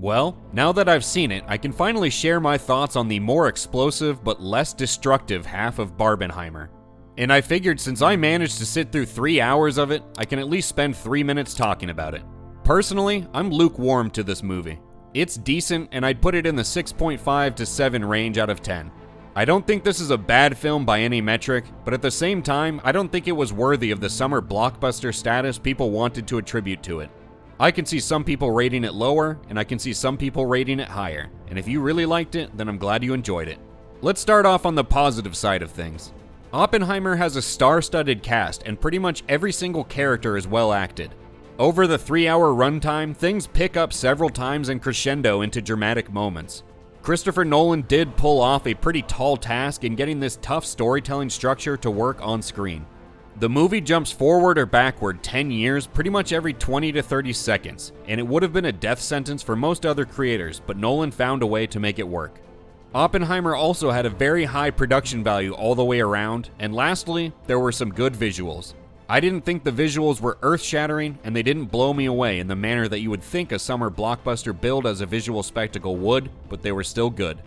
Well, now that I've seen it, I can finally share my thoughts on the more explosive but less destructive half of Barbenheimer. And I figured since I managed to sit through 3 hours of it, I can at least spend 3 minutes talking about it. Personally, I'm lukewarm to this movie. It's decent, and I'd put it in the 6.5 to 7 range out of 10. I don't think this is a bad film by any metric, but at the same time, I don't think it was worthy of the summer blockbuster status people wanted to attribute to it. I can see some people rating it lower, and I can see some people rating it higher, and if you really liked it, then I'm glad you enjoyed it. Let's start off on the positive side of things. Oppenheimer has a star-studded cast, and pretty much every single character is well acted. Over the 3-hour runtime, things pick up several times and crescendo into dramatic moments. Christopher Nolan did pull off a pretty tall task in getting this tough storytelling structure to work on screen. The movie jumps forward or backward 10 years pretty much every 20 to 30 seconds, and it would have been a death sentence for most other creators, but Nolan found a way to make it work. Oppenheimer also had a very high production value all the way around, and lastly, there were some good visuals. I didn't think the visuals were earth-shattering, and they didn't blow me away in the manner that you would think a summer blockbuster build as a visual spectacle would, but they were still good.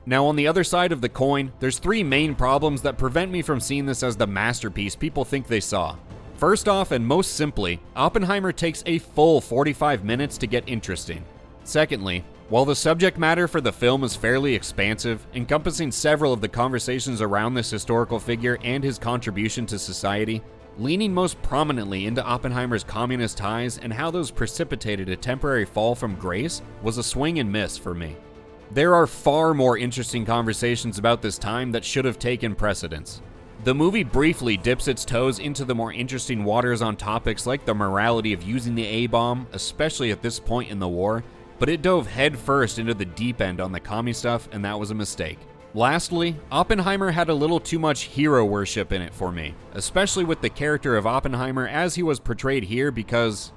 Now, on the other side of the coin, there's 3 main problems that prevent me from seeing this as the masterpiece people think they saw. First off, and most simply, Oppenheimer takes a full 45 minutes to get interesting. Secondly, while the subject matter for the film is fairly expansive, encompassing several of the conversations around this historical figure and his contribution to society, leaning most prominently into Oppenheimer's communist ties and how those precipitated a temporary fall from grace was a swing and miss for me. There are far more interesting conversations about this time that should have taken precedence. The movie briefly dips its toes into the more interesting waters on topics like the morality of using the A-bomb, especially at this point in the war, but it dove headfirst into the deep end on the commie stuff, and that was a mistake. Lastly, Oppenheimer had a little too much hero worship in it for me, especially with the character of Oppenheimer as he was portrayed here, because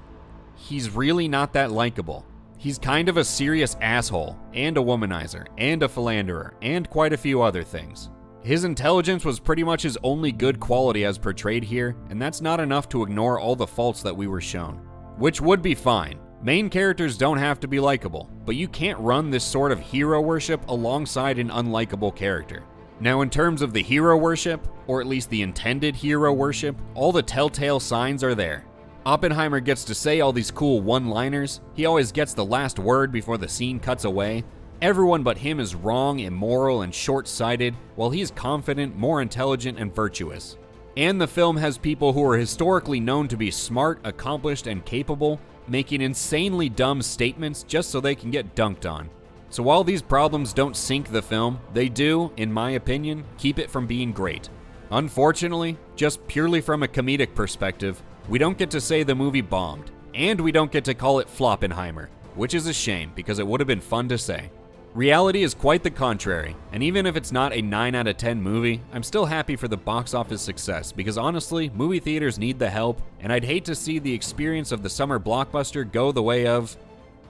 he's really not that likable. He's kind of a serious asshole, and a womanizer, and a philanderer, and quite a few other things. His intelligence was pretty much his only good quality as portrayed here, and that's not enough to ignore all the faults that we were shown. Which would be fine. Main characters don't have to be likable, but you can't run this sort of hero worship alongside an unlikable character. Now, in terms of the hero worship, or at least the intended hero worship, all the telltale signs are there. Oppenheimer gets to say all these cool one-liners, he always gets the last word before the scene cuts away, everyone but him is wrong, immoral, and short-sighted, while he's confident, more intelligent, and virtuous. And the film has people who are historically known to be smart, accomplished, and capable, making insanely dumb statements just so they can get dunked on. So while these problems don't sink the film, they do, in my opinion, keep it from being great. Unfortunately, just purely from a comedic perspective, we don't get to say the movie bombed, and we don't get to call it Floppenheimer, which is a shame because it would have been fun to say. Reality is quite the contrary, and even if it's not a 9 out of 10 movie, I'm still happy for the box office success because honestly, movie theaters need the help, and I'd hate to see the experience of the summer blockbuster go the way of,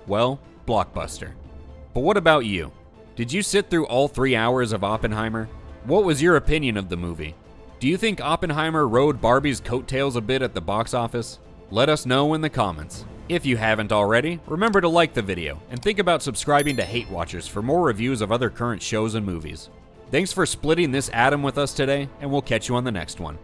well, Blockbuster. But what about you? Did you sit through all 3 hours of Oppenheimer? What was your opinion of the movie? Do you think Oppenheimer rode Barbie's coattails a bit at the box office? Let us know in the comments. If you haven't already, remember to like the video, and think about subscribing to HateWatchers for more reviews of other current shows and movies. Thanks for splitting this atom with us today, and we'll catch you on the next one.